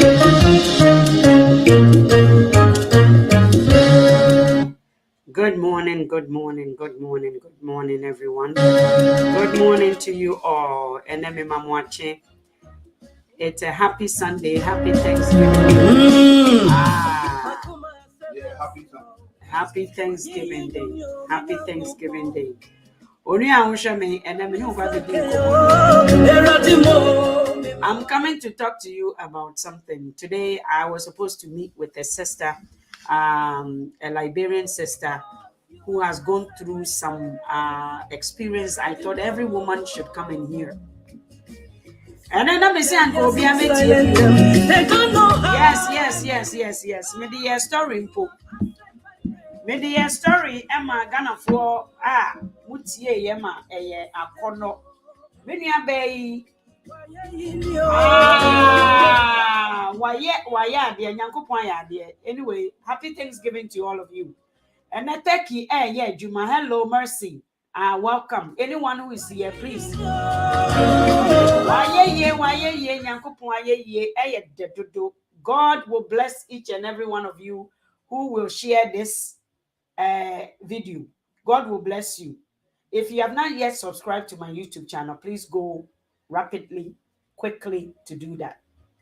Good morning, good morning, good morning, good morning, everyone. Good morning to you all. And I'm watching. It's a happy Sunday, happy Thanksgiving. Happy Thanksgiving Day. Happy Thanksgiving Day. Only I wish me and I'm coming to talk to you about something. Today I was supposed to meet with a sister, a Liberian sister who has gone through some experience. I thought every woman should come in here. And then I'm saying, yes. Maybe a story. Maybe a story. Emma Ghana for Mutie Emma a corner. Many a bay. Why, dear Yanko dear. Anyway, happy Thanksgiving to all of you. And I thank you, Juma. Hello, Mercy. Welcome. Anyone who is here, please. God will bless each and every one of you who will share this video. God will bless you. If you have not yet subscribed to my YouTube channel, please go rapidly, quickly to do that.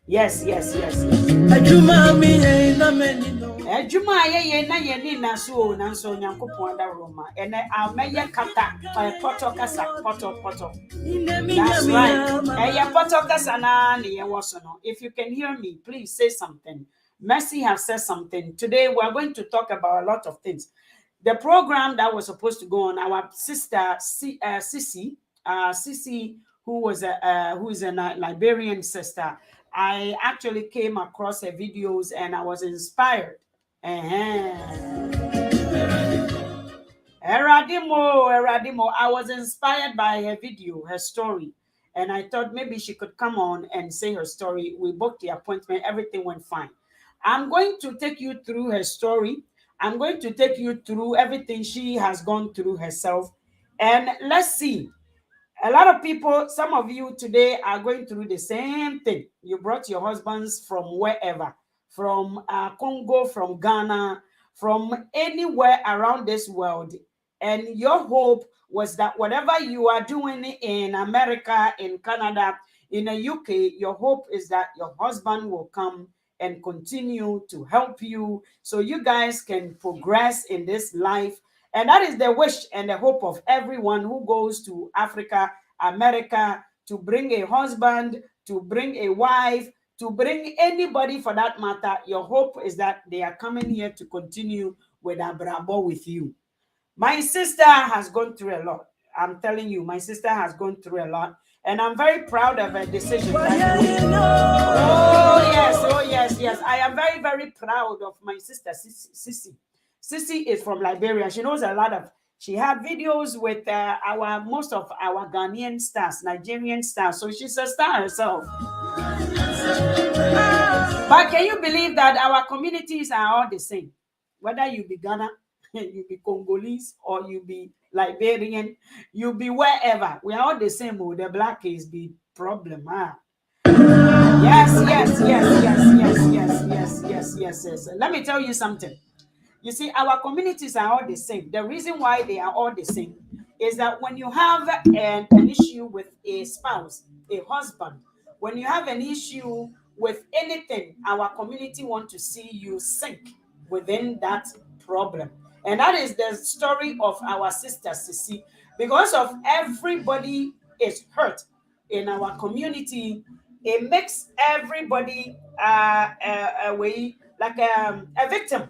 Yes. Ejuma ye na ye ni na so na so Nyankopon da Roma. And ameye kata poto kasa poto. That's right. Poto kasa na ne ye woso no. If you can hear me, please say something. Mercy has said something. Today we are going to talk about a lot of things. The program that was supposed to go on, our sister Sissy, who is a Liberian sister. I actually came across her videos and I was inspired. Eradimo. I was inspired by her video, her story. And I thought maybe she could come on and say her story. We booked the appointment. Everything went fine. I'm going to take you through her story. I'm going to take you through everything she has gone through herself. And let's see. A lot of people, some of you today are going through the same thing. You brought your husbands from wherever, from Congo, from Ghana, from anywhere around this world. And your hope was that whatever you are doing in America, in Canada, in the UK, your hope is that your husband will come and continue to help you so you guys can progress in this life. And that is the wish and the hope of everyone who goes to Africa, America, to bring a husband, to bring a wife, to bring anybody for that matter. Your hope is that they are coming here to continue with Abrabo with you. My sister has gone through a lot. I'm telling you, my sister has gone through a lot. And I'm very proud of her decision. Oh, yes. I am very, very proud of my sister, Sissy. Sissy is from Liberia. She knows a lot of, she had videos with most of our Ghanaian stars, Nigerian stars. So she's a star herself. But can you believe that our communities are all the same? Whether you be Ghana, you be Congolese, or you be Liberian, you be wherever. We are all the same. The black is the problem. Yes. Let me tell you something. You see, our communities are all the same. The reason why they are all the same is that when you have an issue with a spouse, a husband, when you have an issue with anything, our community want to see you sink within that problem. And that is the story of our sister Sissy. Because of everybody is hurt in our community, it makes everybody a victim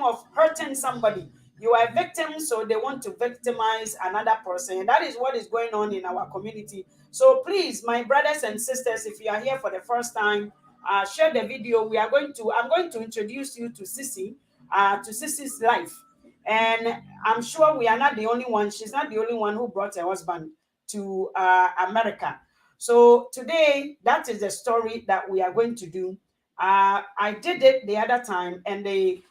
of hurting somebody. You are a victim, so they want to victimize another person. And that is what is going on in our community. So please, my brothers and sisters, if you are here for the first time, share the video. I'm going to introduce you to Sissy, to Sissy's life. And I'm sure we are not the only one. She's not the only one who brought her husband to America. So today, that is the story that we are going to do. I did it the other time, and the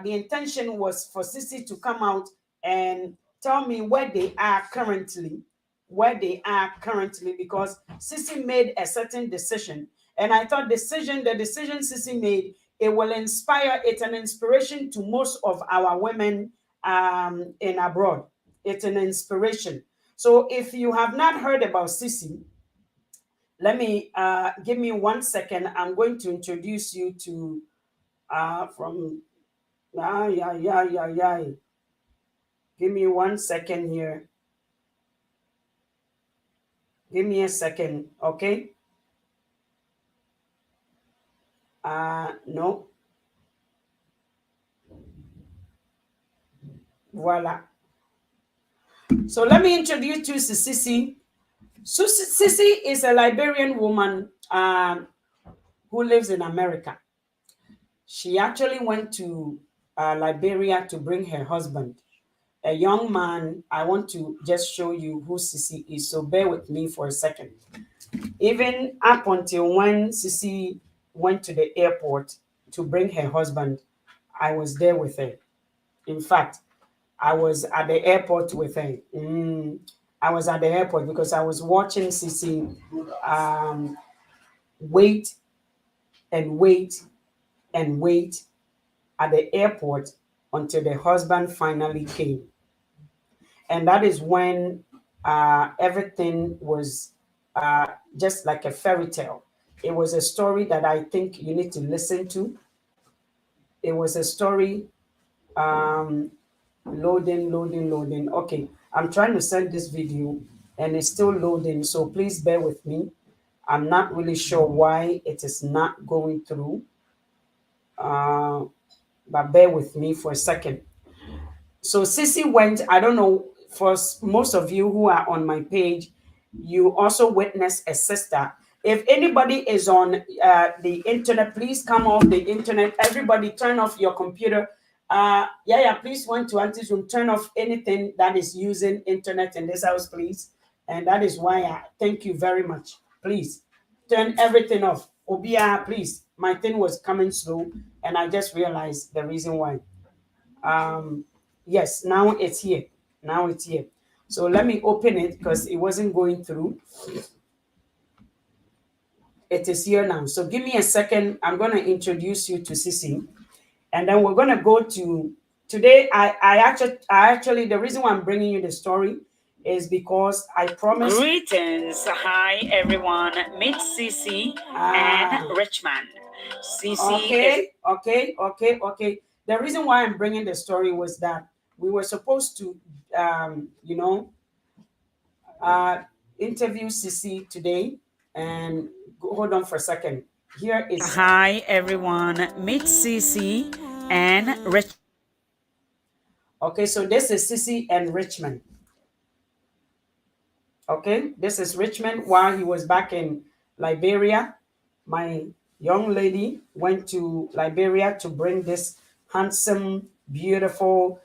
intention was for Sissy to come out and tell me where they are currently, because Sissy made a certain decision, And I thought the decision Sissy made, it will inspire. It's an inspiration to most of our women in abroad. It's an inspiration. So if you have not heard about Sissy, let me give me 1 second. I'm going to introduce you to from yeah. Give me 1 second here. Give me a second, okay? No. Voila. So let me introduce you to Sissy. So Sissy is a Liberian woman who lives in America. She actually went to Liberia to bring her husband, a young man. I want to just show you who Sissy is, so bear with me for a second. Even up until when Sissy went to the airport to bring her husband, I was there with her. In fact, I was at the airport with her. I was at the airport because I was watching Sissy wait and wait and wait at the airport until the husband finally came. And that is when everything was just like a fairy tale. It was a story that I think you need to listen to. It was a story loading. Okay, I'm trying to send this video and it's still loading, so please bear with me. I'm not really sure why it is not going through, but bear with me for a second. So Sissy went, I don't know, for most of you who are on my page, you also witnessed a sister. If anybody is on the internet, please come off the internet. Everybody turn off your computer. Please went to Auntie's room, turn off anything that is using internet in this house, please. And that is why I thank you very much. Please turn everything off. Obia, please. My thing was coming slow and I just realized the reason why. Yes, now it's here. Now it's here. So let me open it because it wasn't going through. It is here now. So give me a second. I'm going to introduce you to Sissy. And then we're going to go to today. I actually the reason why I'm bringing you the story is because I promised. Greetings. Hi, everyone. Meet Sissy and Richmond. Sissy Okay. The reason why I'm bringing the story was that we were supposed to, interview Sissy today. And hold on for a second. Here is. Hi, everyone. Meet Sissy and Richmond. Okay, so this is Sissy and Richmond. Okay, this is Richmond while he was back in Liberia. My young lady went to Liberia to bring this handsome, beautiful,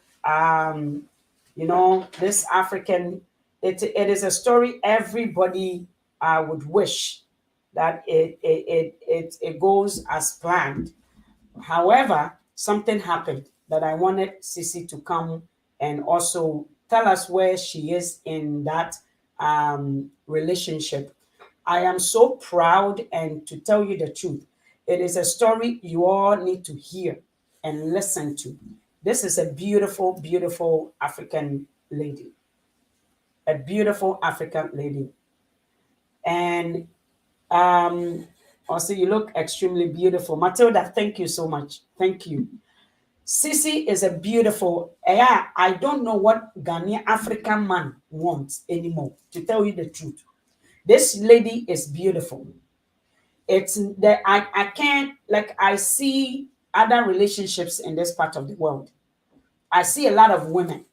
this African. It is a story everybody would wish that it goes as planned. However, something happened that I wanted Sissy to come and also tell us where she is in that relationship. I am so proud, and to tell you the truth, it is a story you all need to hear and listen to. This is a beautiful, beautiful African lady. A beautiful African lady. And also, you look extremely beautiful. Matilda, thank you so much. Thank you. Sissy is a beautiful, I don't know what Ghanaian African man wants anymore, to tell you the truth. This lady is beautiful. It's that I can't, like, I see other relationships in this part of the world. I see a lot of women,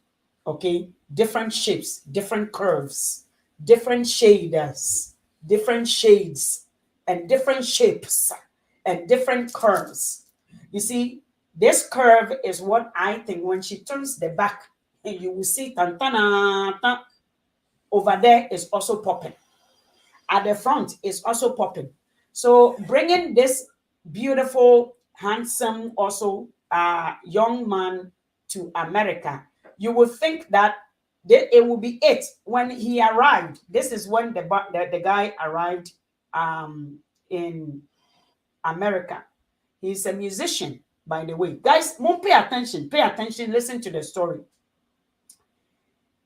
okay, different shapes, different curves, different shaders, different shades, and different shapes, and different curves. You see, this curve is what I think when she turns the back, and you will see tantana over there is also popping. At the front is also popping. So bringing this beautiful, handsome, also young man to America, you would think that it will be it when he arrived. This is when the guy arrived in America. He's a musician, by the way. Guys, won't pay attention. Pay attention. Listen to the story.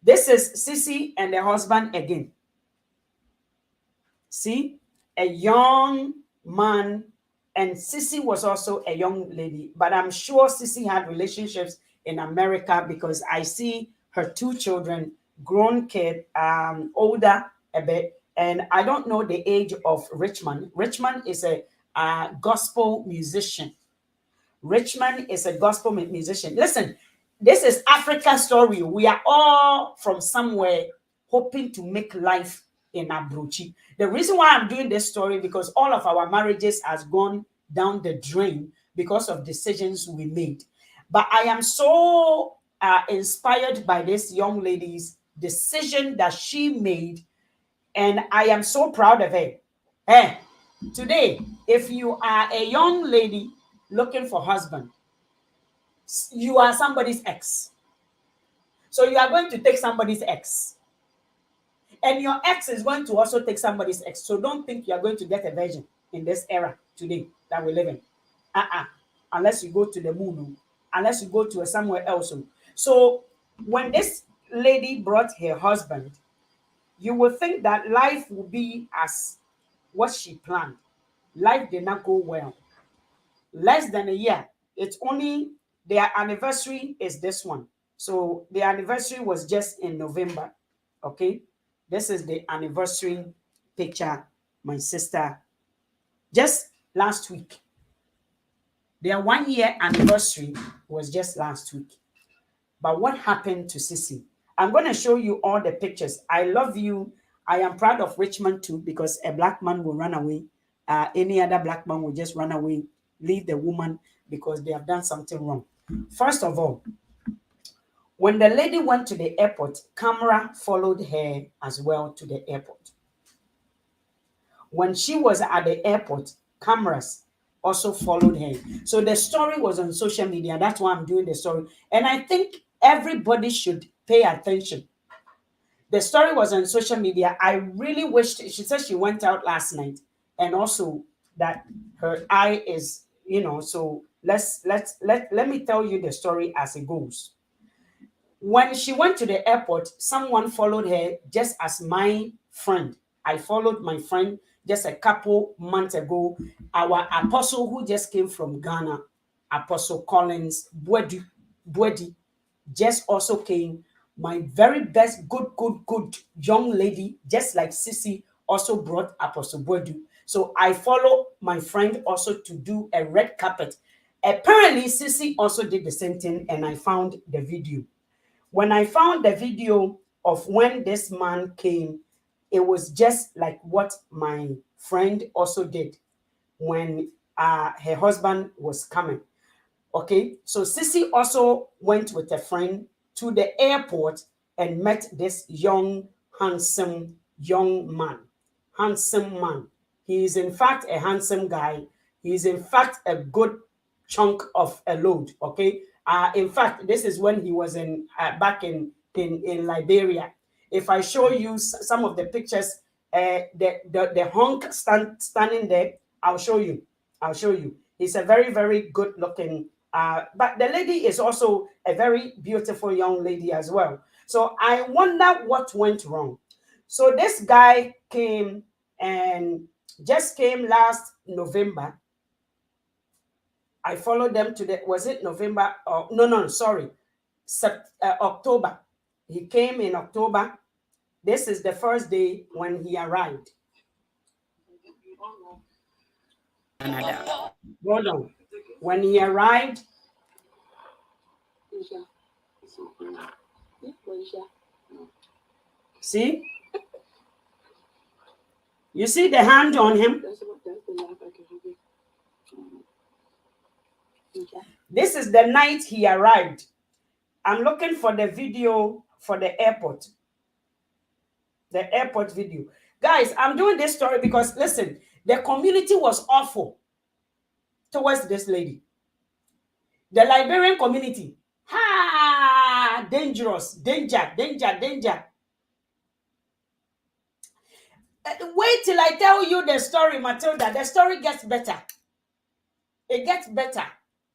This is Sissy and the husband again. See, a young man, and Sissy was also a young lady, but I'm sure Sissy had relationships in America because I see her two children, grown kid, older a bit, and I don't know the age of Richmond. Richmond is a gospel musician. Richmond is a gospel musician. Listen, this is Africa story. We are all from somewhere hoping to make life in Abuchi. The reason why I'm doing this story because all of our marriages has gone down the drain because of decisions we made. But I am so inspired by this young lady's decision that she made, and I am so proud of her. Hey, today, if you are a young lady looking for husband, you are somebody's ex. So you are going to take somebody's ex. And your ex is going to also take somebody's ex. So don't think you are going to get a virgin in this era today that we live in. Unless you go to the moon, unless you go to somewhere else. So when this lady brought her husband, you will think that life will be as what she planned. Life did not go well. Less than a year. It's only their anniversary is this one. So the anniversary was just in November. Okay. This is the anniversary picture, my sister, just last week. Their 1 year anniversary was just last week. But what happened to Sissy? I'm going to show you all the pictures. I love you. I am proud of Richmond too, because a black man will run away. Any other black man will just run away, leave the woman because they have done something wrong. First of all, when the lady went to the airport, camera followed her as well to the airport. When she was at the airport, cameras also followed her. So the story was on social media. That's why I'm doing the story. And I think everybody should pay attention. The story was on social media. I really wished, she said she went out last night, and also that her eye is, so let me tell you the story as it goes. When she went to the airport, someone followed her just as my friend. I followed my friend just a couple months ago. Our apostle who just came from Ghana, Apostle Collins Bwedi, just also came. My very best, good young lady, just like Sissy, also brought Apostle Bwedi. So I follow my friend also to do a red carpet. Apparently, Sissy also did the same thing, and I found the video. When I found the video of when this man came, it was just like what my friend also did when her husband was coming. Okay, so Sissy also went with a friend to the airport and met this handsome young man. Handsome man. He is in fact a handsome guy. He is in fact a good chunk of a load. Okay. In fact, this is when he was back in Liberia. If I show you some of the pictures, the hunk standing there, I'll show you. He's a very, very good looking. But the lady is also a very beautiful young lady as well. So I wonder what went wrong. So this guy came and just came last November. I followed them to was it November? No, sorry. October. He came in October. This is the first day when he arrived. Hold on. When he arrived, see? You see the hand on him? This is the night he arrived. I'm looking for the video for the airport. The airport video. Guys, I'm doing this story because, listen, the community was awful towards this lady. The Liberian community. Dangerous. Danger. Wait till I tell you the story, Matilda. The story gets better. It gets better.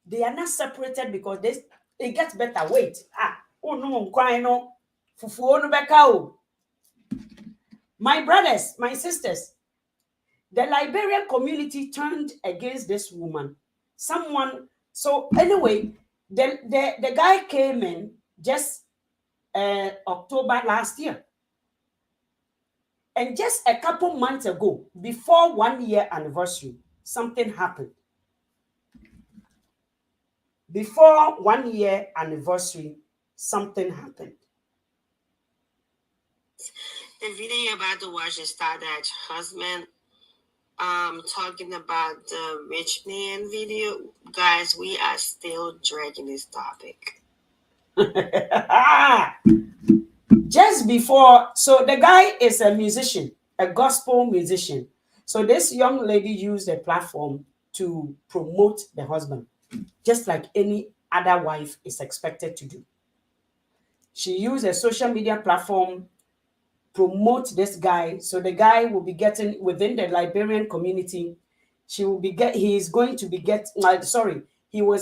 They are not separated because it gets better. Wait. Oh no, no. Fufu no beka. My brothers, my sisters, the Liberian community turned against this woman. So anyway, the guy came in just October last year. And just a couple months ago, before 1 year anniversary, something happened. Before 1 year anniversary, something happened. The video you're about to watch is that husband talking about the rich man video. Guys, we are still dragging this topic. Just before, so the guy is a musician, a gospel musician. So this young lady used a platform to promote the husband, just like any other wife is expected to do. She used a social media platform, promote this guy, so the guy will be getting within the Liberian community. He was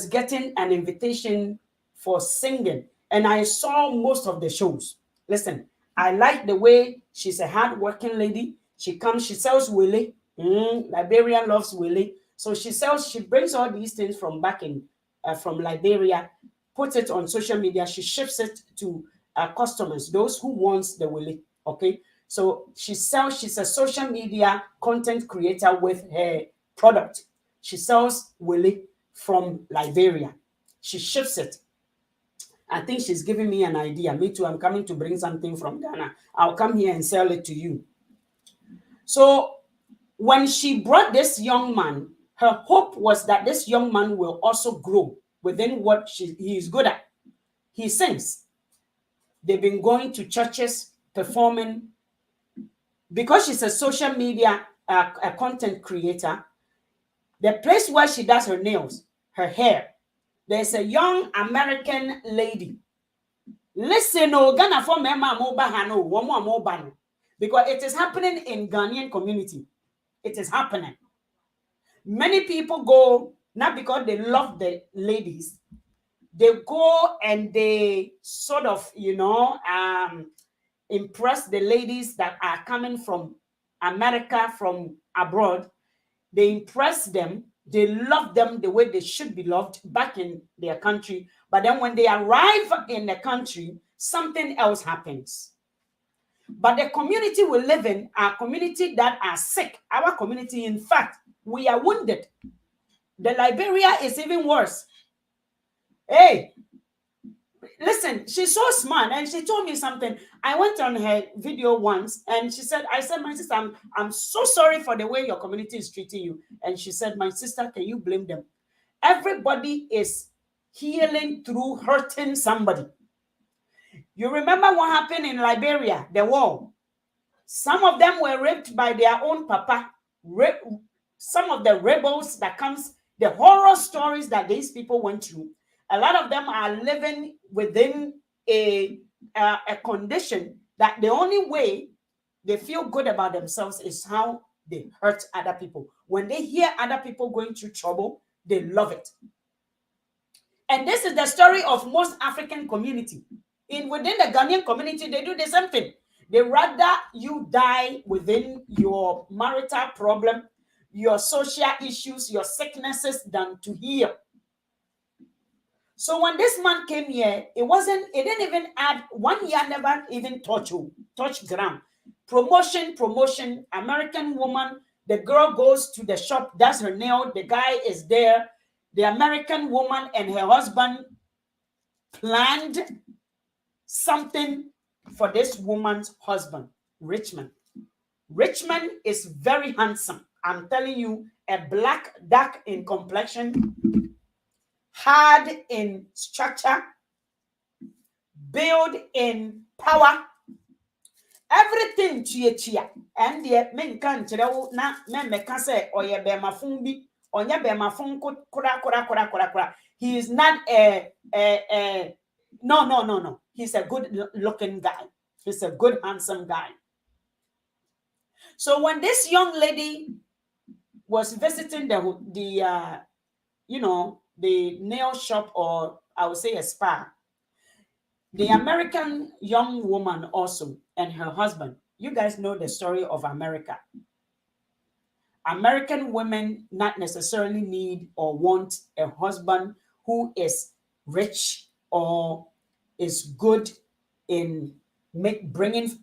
getting an invitation for singing, and I saw most of the shows. Listen, I like the way she's a hardworking lady. She sells Willie. Liberian loves Willie. So she brings all these things from back in, from Liberia, puts it on social media. She ships it to customers, those who wants the Willie. Okay. So she's a social media content creator with her product. She sells Willie from Liberia. She ships it. I think she's giving me an idea. Me too, I'm coming to bring something from Ghana. I'll come here and sell it to you. So when she brought this young man, her hope was that this young man will also grow within what he is good at. He sings. They've been going to churches, performing. Because she's a social media a content creator, the place where she does her nails, her hair, there's a young American lady. Listen, Ghana for mema moba hano, womo moba, because it is happening in Ghanaian community. It is happening. Many people go not because they love the ladies. They go and they sort of, impress the ladies that are coming from America, from abroad. They impress them. They love them the way they should be loved back in their country. But then when they arrive in the country, something else happens. But the community we live in are community that are sick. Our community, in fact, we are wounded. The Liberia is even worse. Hey, listen, she's so smart, and she told me something. I went on her video once, and she said, I said, my sister, I'm so sorry for the way your community is treating you. And she said, my sister, can you blame them? Everybody is healing through hurting somebody. You remember what happened in Liberia, the war? Some of them were raped by their own papa. Some of the rebels that comes, the horror stories that these people went through, a lot of them are living within a condition that the only way they feel good about themselves is how they hurt other people. When they hear other people going through trouble, they love it. And this is the story of most African community. Within the Ghanaian community, they do the same thing. They rather you die within your marital problem, your social issues, your sicknesses, than to heal. So when this man came here, it didn't even add 1 year, never even touch ground. Promotion, American woman, the girl goes to the shop, does her nail, the guy is there. The American woman and her husband planned something for this woman's husband, Richmond. Richmond is very handsome. I'm telling you, a black, dark in complexion, hard in structure, build in power, everything chia. And the men can't na men can say or ye be mafumbi or ye be mafun kura. He is not no. He's a good looking guy. He's a good handsome guy. So when this young lady was visiting the nail shop, or I would say a spa, the American young woman also and her husband, you guys know the story of America. American women not necessarily need or want a husband who is rich or is good in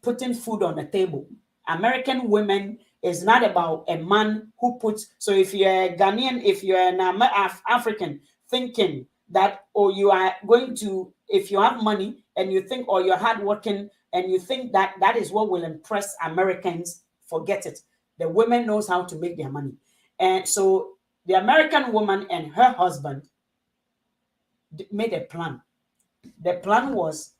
putting food on the table. American women is not about a man who puts. So if you're a Ghanaian, if you're an African, thinking that, or you are going to, if you have money and you think, or you're hardworking and you think that that is what will impress Americans, forget it. The woman knows how to make their money. And so the American woman and her husband made a plan. The plan was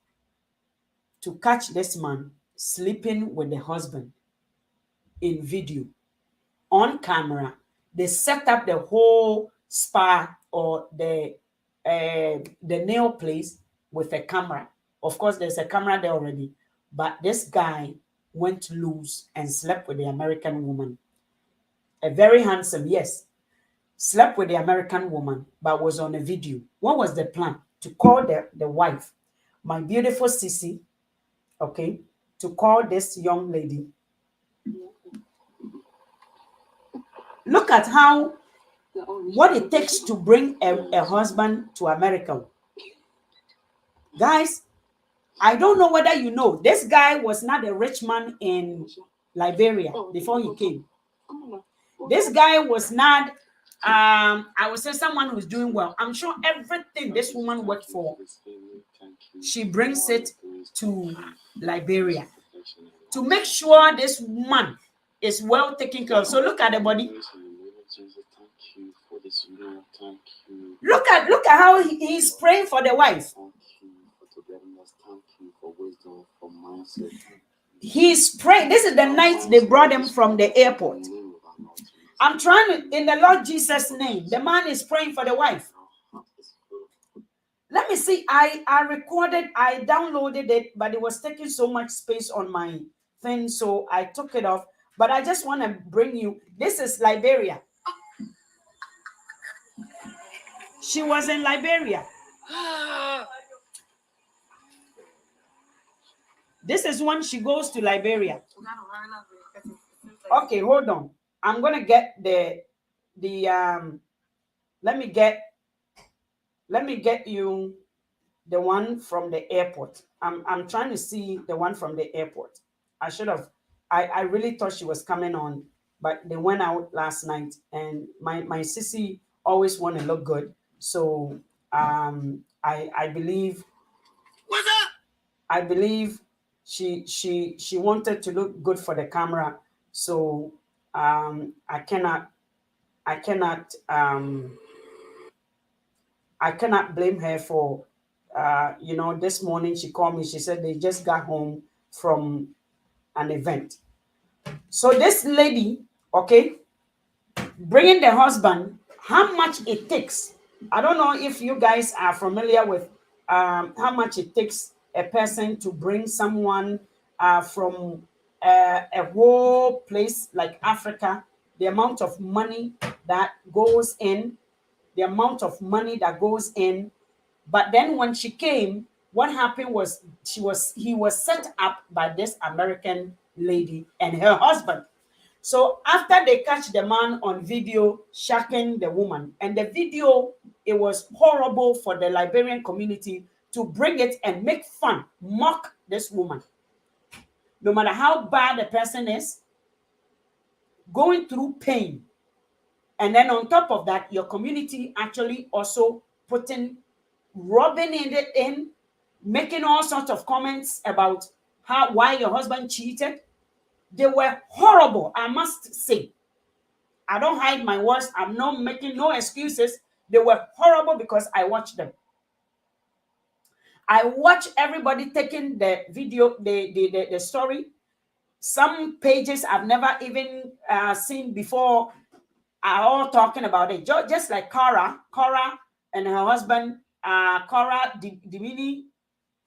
to catch this man sleeping with the husband in video on camera. They set up the whole spa or the nail place with a camera. Of course, there's a camera there already, but this guy went loose and slept with the American woman. A very handsome, yes, slept with the American woman, but was on a video. What was the plan? To call the wife, my beautiful Sissy, okay, to call this young lady. Look at how, what it takes to bring a husband to America. Guys, I don't know whether you know, this guy was not a rich man in Liberia before he came. This guy was not, I would say, someone who's doing well. I'm sure everything this woman worked for, she brings it to Liberia to make sure this woman is well taken care of. So look at the body. Look at how he's praying for the wife. He's praying. This is the night they brought him from the airport. I'm trying to, in the Lord Jesus' name, the man is praying for the wife. Let me see. I recorded, I downloaded it, but it was taking so much space on my thing, so I took it off. But I just want to bring you, this is Liberia. She was in Liberia. This is when she goes to Liberia. Okay, hold on. I'm gonna get let me get you the one from the airport. I'm trying to see the one from the airport. I should have. I really thought she was coming on, but they went out last night, and my sissy always want to look good. So I believe. What's up? I believe she wanted to look good for the camera. So I cannot blame her for this morning she called me. She said they just got home from an event. So this lady, okay, bringing the husband, how much it takes. I don't know if you guys are familiar with how much it takes a person to bring someone from a whole place like Africa, the amount of money that goes in, But then when she came, what happened was he was set up by this American lady and her husband. So after they catch the man on video shacking the woman, and the video, it was horrible for the Liberian community to bring it and make fun, mock this woman. No matter how bad the person is, going through pain. And then on top of that, your community actually also rubbing it in, making all sorts of comments about why your husband cheated. They were horrible, I must say. I don't hide my words. I'm not making no excuses. They were horrible because I watched them. I watched everybody taking the video, the story. Some pages I've never even seen before are all talking about it. Just like Cora and her husband, Cora Dimini,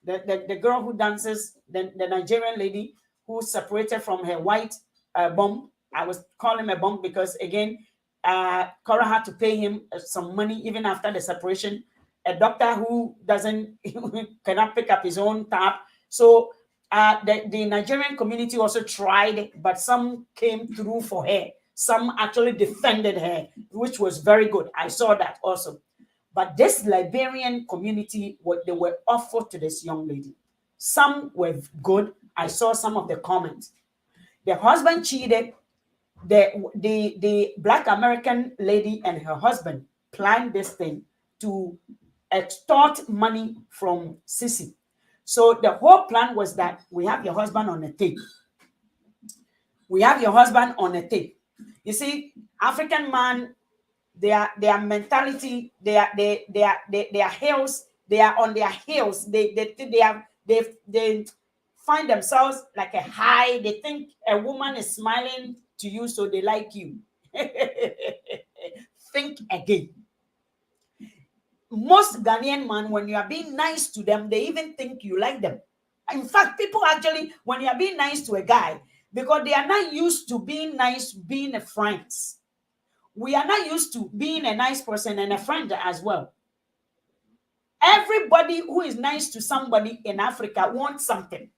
the girl who dances, the Nigerian lady who separated from her white bump. I was calling him a bump because, again, Cora had to pay him some money even after the separation. A doctor who cannot pick up his own tab. So the Nigerian community also tried, but some came through for her. Some actually defended her, which was very good. I saw that also. But this Liberian community, what they were offered to this young lady, some were good. I saw some of the comments. The husband cheated. The Black American lady and her husband planned this thing to extort money from Sissy. So the whole plan was that we have your husband on a tape. We have your husband on a tape. You see, African man, their mentality, they are heels, they are on their heels. They find themselves like a high. They think a woman is smiling to you, so they like you. Think again. Most Ghanaian men, when you are being nice to them, they even think you like them. In fact, people actually, when you are being nice to a guy, because they are not used to being nice, being a friend. We are not used to being a nice person and a friend as well. Everybody who is nice to somebody in Africa wants something.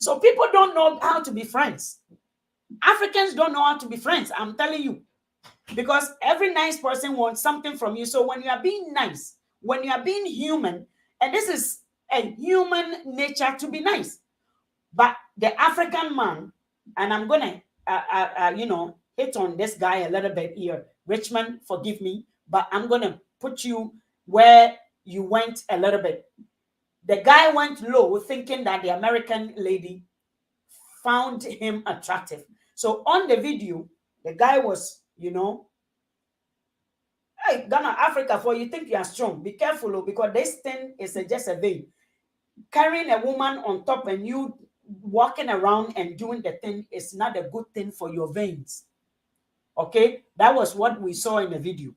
So people don't know how to be friends. Africans don't know how to be friends, I'm telling you. Because every nice person wants something from you. So when you are being nice, when you are being human, and this is a human nature to be nice. But the African man, and I'm going to, hit on this guy a little bit here. Richmond, forgive me, but I'm going to put you where you went a little bit. The guy went low thinking that the American lady found him attractive. So on the video, the guy was, hey, Ghana, Africa, for you think you are strong. Be careful, because this thing is just a vein. Carrying a woman on top and you walking around and doing the thing is not a good thing for your veins. Okay, that was what we saw in the video.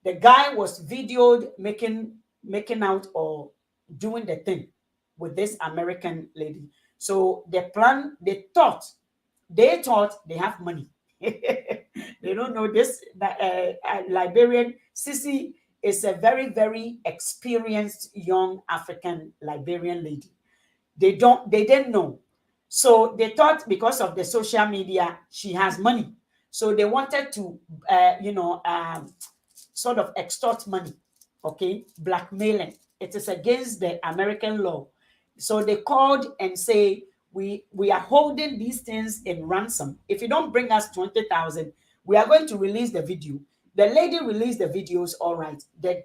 The guy was videoed making out or doing the thing with this American lady. So the plan, they thought they have money. They don't know this. Liberian Sissy is a very, very experienced young African Liberian lady. They didn't know. So they thought because of the social media, she has money. So they wanted to, sort of extort money, okay, blackmailing. It is against the American law. So they called and say, we are holding these things in ransom. If you don't bring us 20,000, we are going to release the video. The lady released the videos, all right. The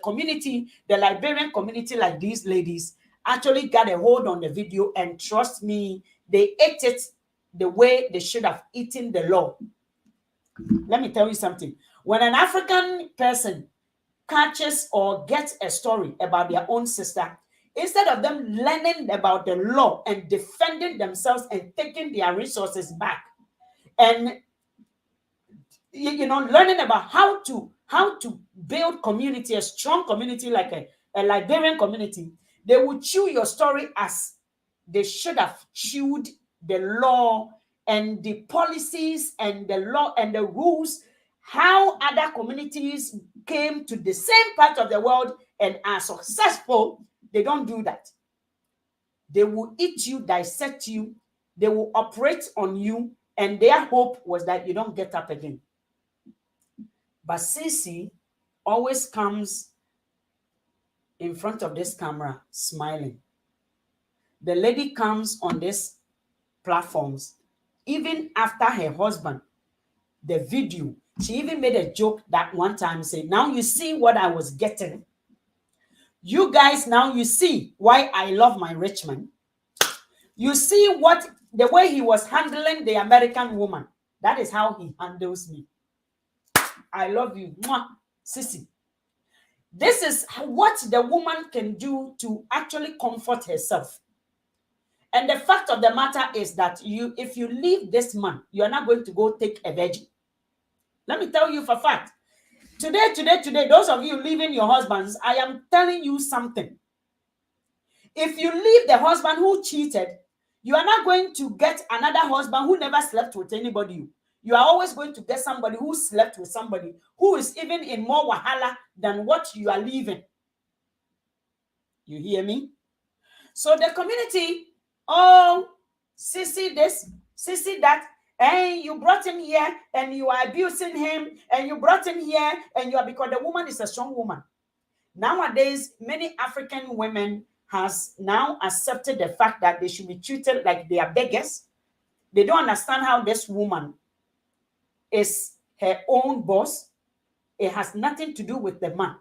community, the Liberian community, like these ladies, actually got a hold on the video, and trust me, they ate it the way they should have eaten the law. Let me tell you something. When an African person catches or gets a story about their own sister, instead of them learning about the law and defending themselves and taking their resources back, and learning about how to build community, a strong community like a Liberian community, they will chew your story as they should have chewed the law and the policies and the law and the rules, how other communities came to the same part of the world and are successful. They don't do that. They will eat you, dissect you, they will operate on you, and their hope was that you don't get up again. But Sissy always comes in front of this camera smiling. The lady comes on these platforms, even after her husband, the video, she even made a joke that one time, saying, now you see what I was getting. You guys, now you see why I love my Richmond. You see the way he was handling the American woman. That is how he handles me. I love you, mwah, Sissy. This is what the woman can do to actually comfort herself. And the fact of the matter is that if you leave this man, you're not going to go take a virgin. Let me tell you for a fact. Today, those of you leaving your husbands, I am telling you something. If you leave the husband who cheated, You are not going to get another husband who never slept with anybody. You are always going to get somebody who slept with somebody who is even in more wahala than what you are living. You hear me? So the community, oh, sissy this, sissy that, and you brought him here and you are abusing him, and you brought him here and you are, because the woman is a strong woman. Nowadays, many African women has now accepted the fact that they should be treated like they are beggars. They don't understand how this woman is her own boss. It has nothing to do with the man.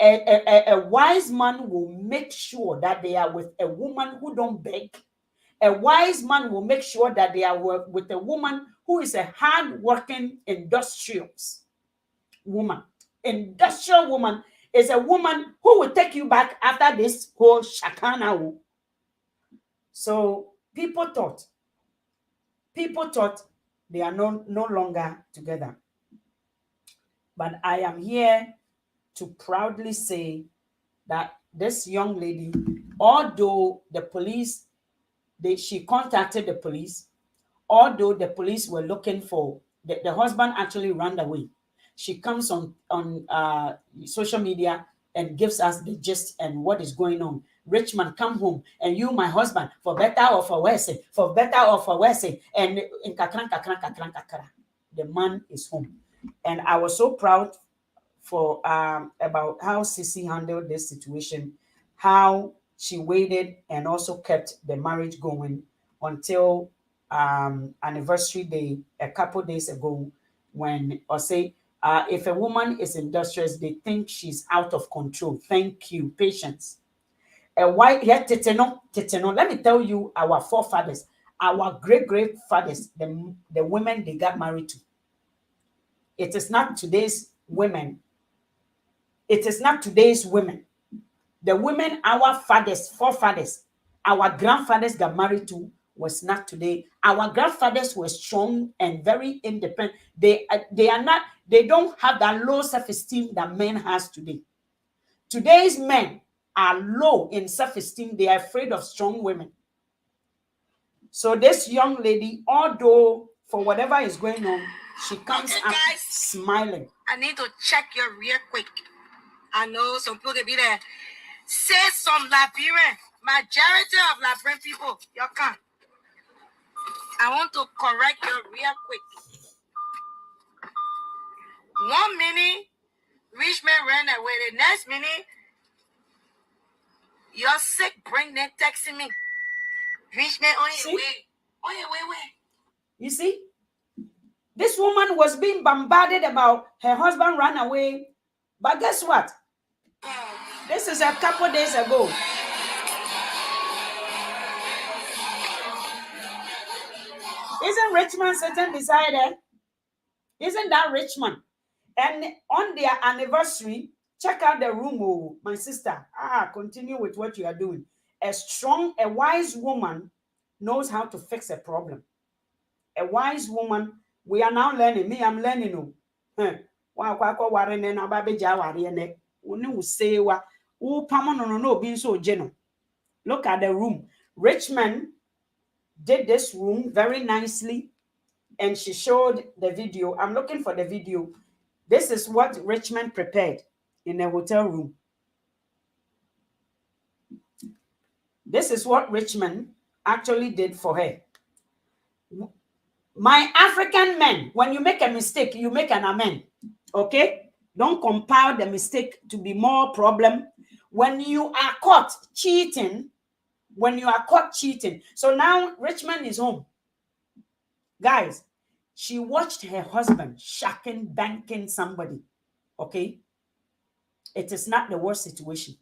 A wise man will make sure that they are with a woman who don't beg. A wise man will make sure that they are with a woman who is a hard-working industrial woman. Industrial woman is a woman who will take you back after this whole shakana. So people thought they are no longer together. But I am here to proudly say that this young lady, although the police, she contacted the police, although the police were looking for, the husband actually ran away. She comes on social media and gives us the gist and what is going on. Richmond, come home, and you, my husband, for better or for worse, for better or for worse, and in kakran, the man is home. And I was so proud for about how Sissy handled this situation, how she waited and also kept the marriage going until anniversary day a couple days ago, when or say if a woman is industrious, they think she's out of control. Thank you, patience. Why yet teteno. Let me tell you, our forefathers, our great fathers, the women they got married to. It is not today's women. It is not today's women. The women our fathers, forefathers, our grandfathers got married to was not today. Our grandfathers were strong and very independent. They don't have that low self-esteem that men has today. Today's men are low in self-esteem. They are afraid of strong women. So this young lady, although for whatever is going on, she comes up guys, smiling. I need to check you real quick. I know some people can be there. Say some Liberian. Majority of Liberian people, you can't. I want to correct you real quick. 1 minute, rich man ran away. The next minute, you're sick, bring them texting me. Rich man on your way. On your way. You see? This woman was being bombarded about her husband ran away. But guess what? This is a couple days ago. Isn't Richmond sitting beside her? Isn't that Richmond? And on their anniversary, check out the room, oh, my sister. Continue with what you are doing. A wise woman knows how to fix a problem. A wise woman, we are now learning. Me, I'm learning. Look at the room. Richmond did this room very nicely, and she showed the video. I'm looking for the video. This is what Richmond prepared in a hotel room. This is what Richmond actually did for her. My African men, when you make a mistake, you make an amend. Okay? Don't compile the mistake to be more problem. When you are caught cheating, so now Richmond is home. Guys, she watched her husband shacking, banking somebody. Okay? It is not the worst situation.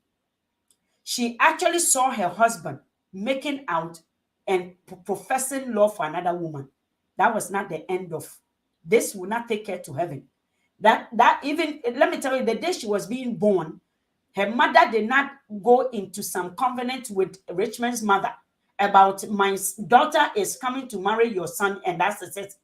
She actually saw her husband making out and professing love for another woman. That was not the end of. This will not take her to heaven. That even, let me tell you, the day she was being born, her mother did not go into some covenant with Richmond's mother about my daughter is coming to marry your son, and that's it.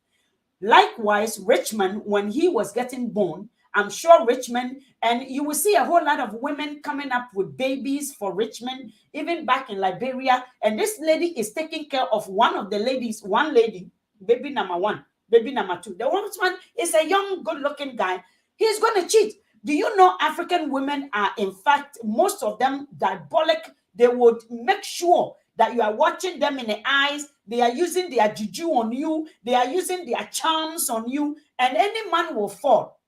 Likewise, Richmond, when he was getting born, I'm sure Richmond, and you will see a whole lot of women coming up with babies for Richmond, even back in Liberia. And this lady is taking care of one of the ladies, one lady, baby number one, baby number two. The one is a young, good-looking guy. He's going to cheat. Do you know African women are, in fact, most of them diabolic? They would make sure that you are watching them in the eyes. They are using their juju on you. They are using their charms on you. And any man will fall.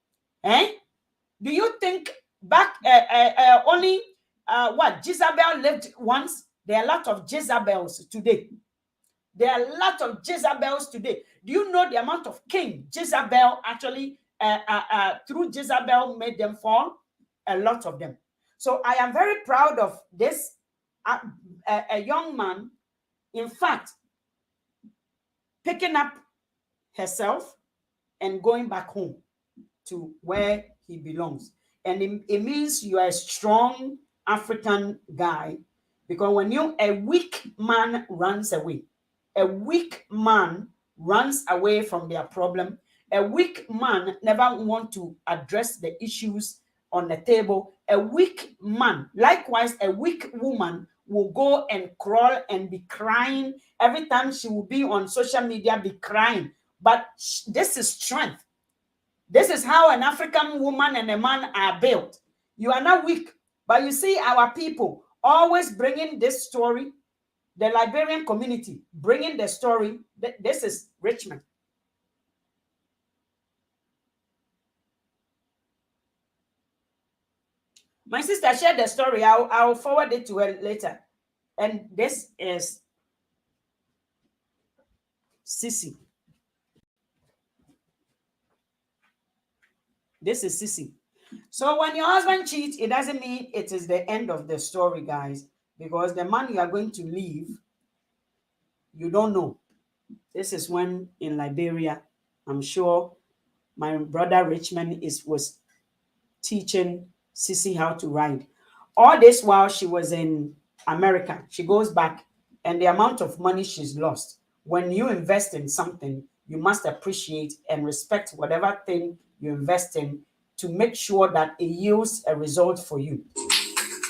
Eh? Do you think back only what Jezebel lived once? There are a lot of Jezebels today. There are a lot of Jezebels today. Do you know the amount of king Jezebel actually through Jezebel made them fall? A lot of them. So I am very proud of this a young man, in fact, picking up herself and going back home to where he belongs. And it means you are a strong African guy, because when a weak man runs away, a weak man runs away from their problem. A weak man never want to address the issues on the table. A weak man, likewise, a weak woman will go and crawl and be crying every time she will be on social media, be crying. But this is strength. This is how an African woman and a man are built. You are not weak, but you see our people always bringing this story, the Liberian community bringing the story. This is Richmond. My sister shared the story. I'll forward it to her later. And this is Sissy. This is Sissy. So when your husband cheats, it doesn't mean it is the end of the story, guys, because the man you are going to leave, you don't know. This is when in Liberia, I'm sure my brother Richmond was teaching Sissy how to ride. All this while she was in America. She goes back, and the amount of money she's lost. When you invest in something, you must appreciate and respect whatever thing you invest in to make sure that it yields a result for you.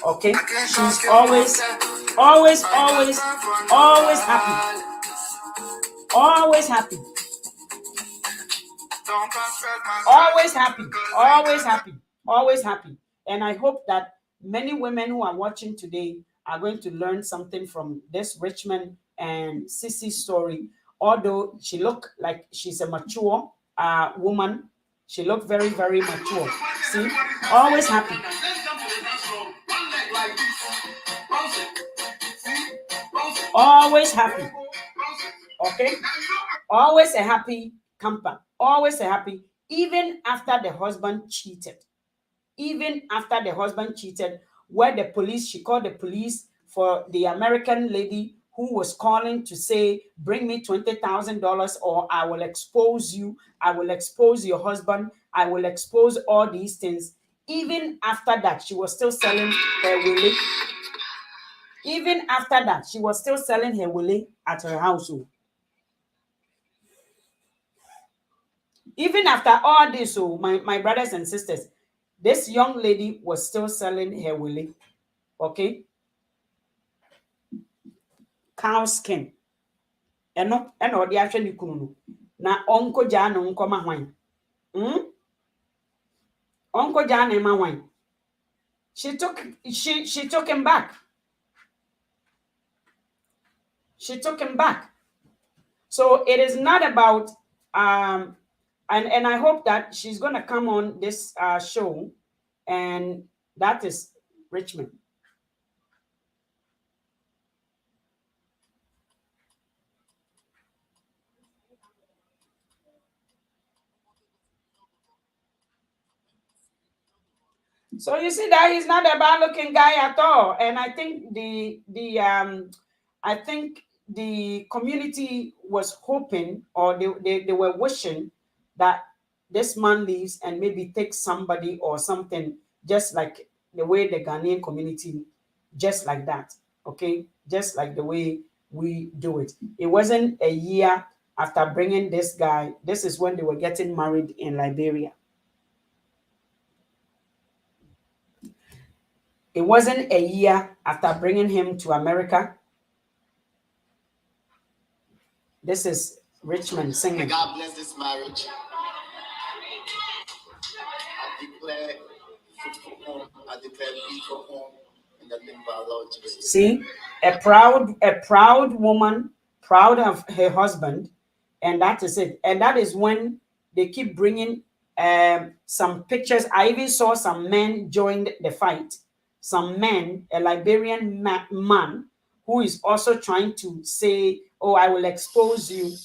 Okay? She's always happy. Always happy. Always happy. And I hope that many women who are watching today are going to learn something from this Richmond and Sissy story. Although she looked like she's a mature woman, she looked very, very mature. See, always happy. Always happy. Okay? Always a happy camper. Always a happy, even after the husband cheated. Even after the husband cheated, where the police, she called the police for the American lady who was calling to say, bring me $20,000 or I will expose you. I will expose your husband. I will expose all these things. Even after that, she was still selling her willy. Even after that, she was still selling her willy at her household. Even after all this, so my brothers and sisters, this young lady was still selling her willy. Okay? Cow skin. And the actually kunu. Na onko jana onko mahwan. Onko jana mahwan. She took him back. She took him back. So it is not about and I hope that she's going to come on this show, and that is Richmond. So you see that he's not a bad-looking guy at all, and I think the community was hoping, or they were wishing that this man leaves and maybe takes somebody or something, just like the way the Ghanaian community, just like that, okay? Just like the way we do it. It wasn't a year after bringing this guy. This is when they were getting married in Liberia. It wasn't a year after bringing him to America. This is Richmond singing. God bless this marriage. I declare home. I declare peace for home in the name of our Lord Jesus. See, a proud woman, proud of her husband, and that is it. And that is when they keep bringing some pictures. I even saw some men join the fight. Some men, a Liberian man, who is also trying to say, "Oh, I will expose you.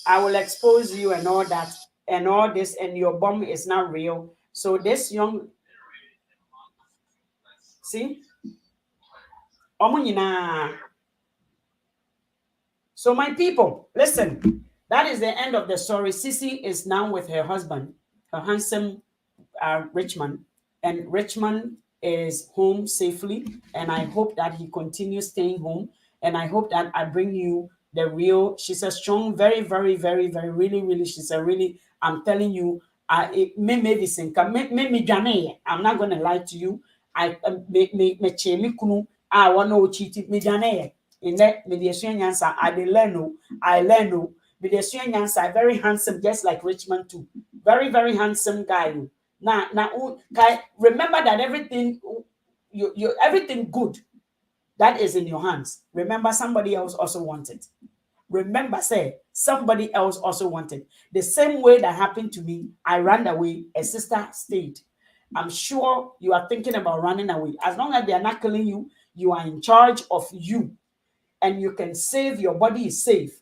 I will expose you," and all that, and all this, and your bomb is not real. So this young, see, so my people, listen. That is the end of the story. Sissy is now with her husband, her handsome Richmond, and Richmond is home safely. And I hope that he continues staying home. And I hope that I bring you the real. She's a strong, very, very, very, very, really, really. She's a really. I'm telling you, I'm not gonna lie to you. I want to cheat me in that mediation. I learn. Very handsome, just like Richmond too. Very, very handsome guy. Now, remember that everything everything good that is in your hands. Remember, somebody else also wanted. Remember, say somebody else also wanted. The same way that happened to me, I ran away. A sister stayed. I'm sure you are thinking about running away. As long as they are not killing you, you are in charge of you, and you can save. Your body is safe.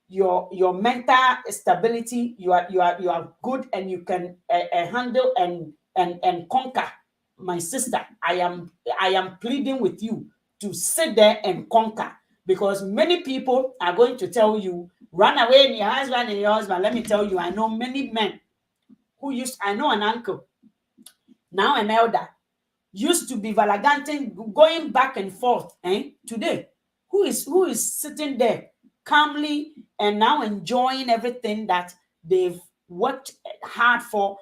Your mental stability, you are good, and you can handle and conquer. My sister, I am pleading with you to sit there and conquer, because many people are going to tell you, run away in your husband. Let me tell you, I know many men I know an uncle, now an elder, used to be valaganting, going back and forth, today, who is sitting there calmly and now enjoying everything that they've worked hard for,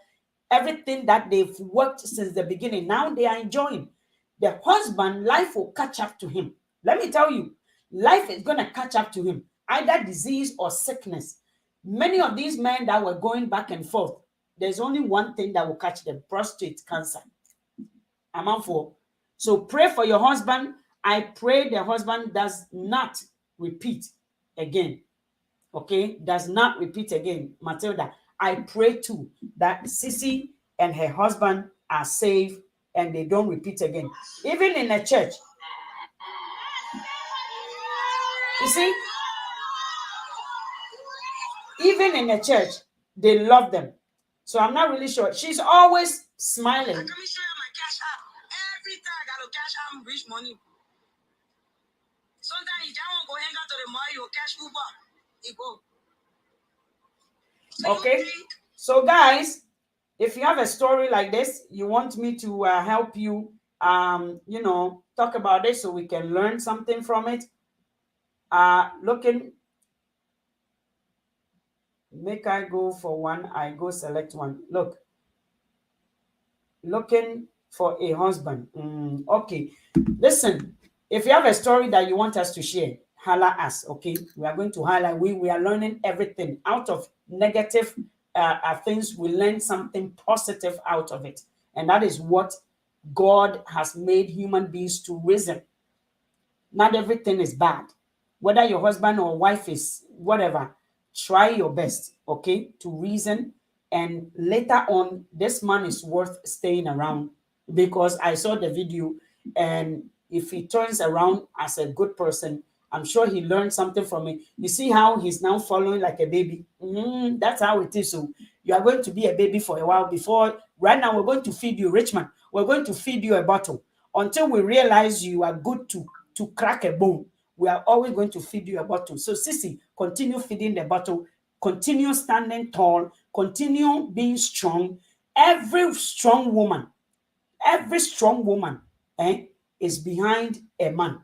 everything that they've worked since the beginning. Now they are enjoying. The husband, life will catch up to him. Let me tell you, life is going to catch up to him, either disease or sickness. Many of these men that were going back and forth, there's only one thing that will catch them: prostate cancer. So pray for your husband. I pray the husband does not repeat again. Okay, does not repeat again. Matilda, I pray too that Sissy and her husband are safe and they don't repeat again. Even in a church. You see, even in a church, they love them. So I'm not really sure. She's always smiling. Let me show you my cash app. Every time I got to cash out rich money. Sometimes you don't go hang out to the mall, you cash Uber. You go. Okay. So guys, if you have a story like this, you want me to help you, talk about it so we can learn something from it. Make I go for one, I go select one. Looking for a husband. Okay. Listen, if you have a story that you want us to share, holla us, okay? We are going to highlight. We are learning everything. Out of negative things, we learn something positive out of it. And that is what God has made human beings to reason. Not everything is bad. Whether your husband or wife is whatever, try your best, okay, to reason. And later on, this man is worth staying around, because I saw the video, and if he turns around as a good person, I'm sure he learned something from it. You see how he's now following like a baby? That's how it is. So you are going to be a baby for a while before. Right now, we're going to feed you, Richmond. We're going to feed you a bottle until we realize you are good to crack a bone. We are always going to feed you a bottle. So Sissy, continue feeding the bottle. Continue standing tall. Continue being strong. Every strong woman is behind a man.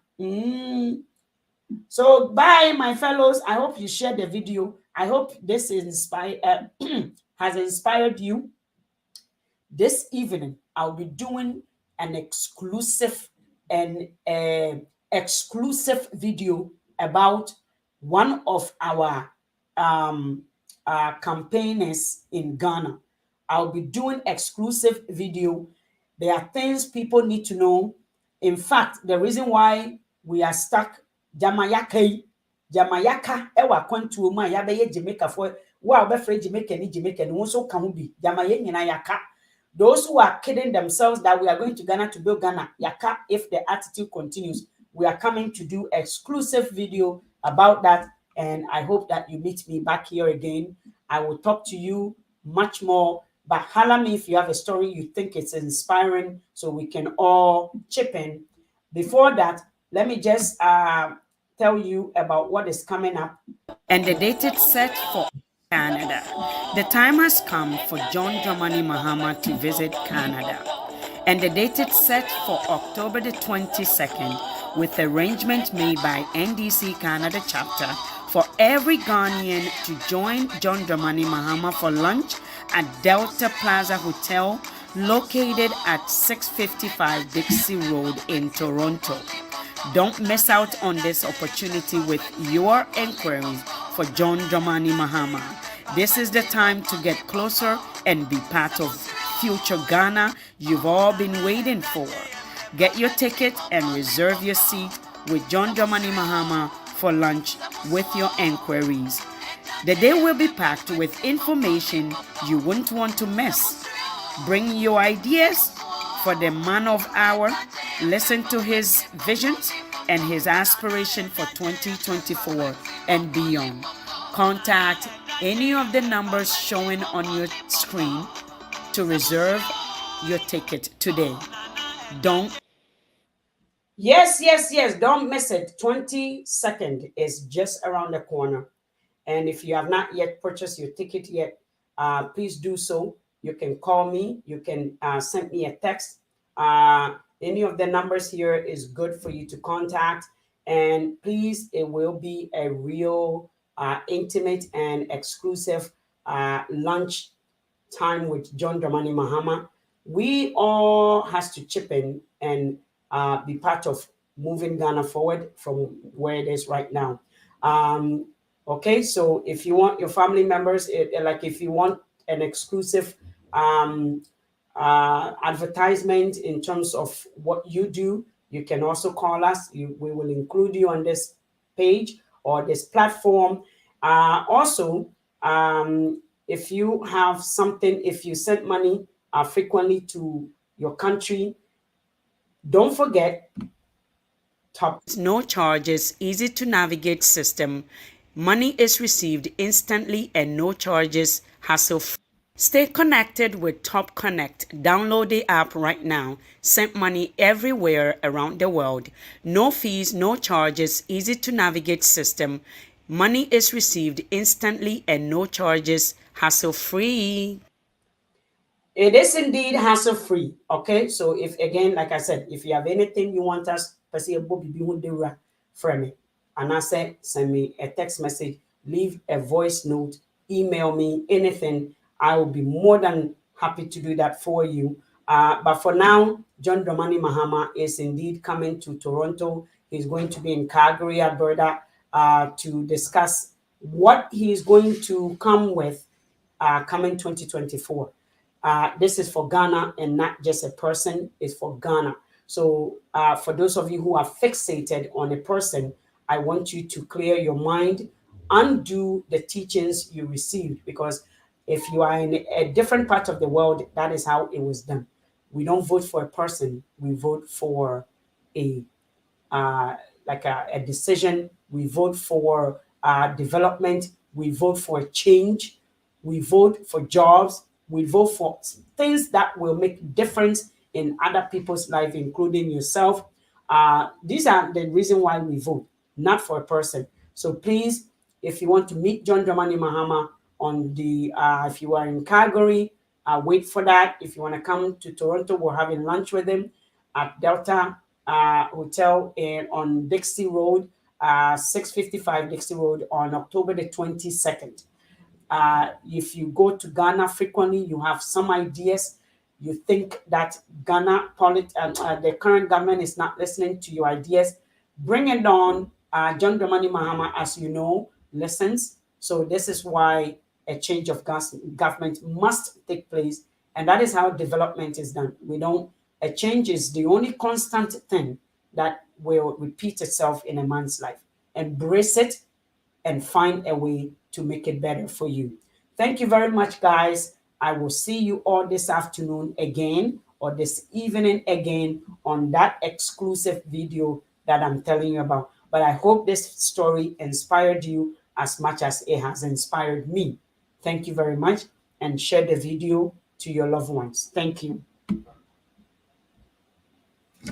So bye, my fellows. I hope you shared the video. I hope this has inspired you. This evening, I'll be doing an exclusive exclusive video about one of our campaigners in Ghana. I'll be doing exclusive video. There are things people need to know. In fact, the reason why we are stuck, Jamayaka ewa kwantu ma ya be Jamaica for wa be free Jamaica ni Jamaica no so ka ho bi Jamaye nyina yaka. Those who are kidding themselves that we are going to Ghana to build Ghana, yaka, if the attitude continues, we are coming to do exclusive video about that. And I hope that you meet me back here again. I will talk to you much more. But holler me if you have a story you think it's inspiring so we can all chip in. Before that, let me just tell you about what is coming up. And the date is set for Canada. The time has come for John Dramani Mahama to visit Canada. And the date is set for October the 22nd, with arrangement made by NDC Canada chapter for every Ghanaian to join John Dramani Mahama for lunch at Delta Plaza Hotel, located at 655 Dixie Road in Toronto. Don't miss out on this opportunity with your inquiries for John Dramani Mahama. This is the time to get closer and be part of future Ghana you've all been waiting for. Get your ticket and reserve your seat with John Dramani Mahama for lunch with your inquiries. The day will be packed with information you won't want to miss. Bring your ideas for the man of hour. Listen to his visions and his aspiration for 2024 and beyond. Contact any of the numbers showing on your screen to reserve your ticket today. Yes. Don't miss it. 22nd is just around the corner. And if you have not yet purchased your ticket yet, please do so. You can call me. You can send me a text. Any of the numbers here is good for you to contact. And please, it will be a real intimate and exclusive lunch time with John Dramani Mahama. We all has to chip in and be part of moving Ghana forward from where it is right now. Okay, so if you want your family members, like if you want an exclusive advertisement in terms of what you do, you can also call us. We will include you on this page or this platform. Also, if you have something, if you send money frequently to your country, don't forget no charges, easy to navigate system. Money is received instantly and no charges, hassle-free. Stay connected with Top Connect. Download the app right now. Send money everywhere around the world. No fees, no charges, easy to navigate system. Money is received instantly and no charges, hassle-free. It is indeed hassle-free. Okay, so if again, like I said, if you have anything you want us, from me, and I say send me a text message, leave a voice note, email me, anything. I will be more than happy to do that for you. But for now, John Dramani Mahama is indeed coming to Toronto. He's going to be in Calgary, Alberta, to discuss what he is going to come with coming 2024. This is for Ghana and not just a person, it's for Ghana. So for those of you who are fixated on a person, I want you to clear your mind, undo the teachings you received, because if you are in a different part of the world, that is how it was done. We don't vote for a person, we vote for a decision, we vote for development, we vote for change, we vote for jobs, we vote for things that will make difference in other people's life, including yourself. These are the reason why we vote, not for a person. So please, if you want to meet John Dramani Mahama on the, if you are in Calgary, wait for that. If you want to come to Toronto, we're having lunch with him at Delta Hotel on Dixie Road, 655 Dixie Road on October the 22nd. If you go to Ghana frequently, you have some ideas. you think that the current government is not listening to your ideas, bring it on. John Dramani Mahama, as you know, listens. So this is why a change of government must take place, and that is how development is done. A change is the only constant thing that will repeat itself in a man's life. Embrace it and find a way to make it better for you. Thank you very much, guys. I will see you all this afternoon again, or this evening again, on that exclusive video that I'm telling you about. But I hope this story inspired you as much as it has inspired me. Thank you very much, and share the video to your loved ones. Thank you.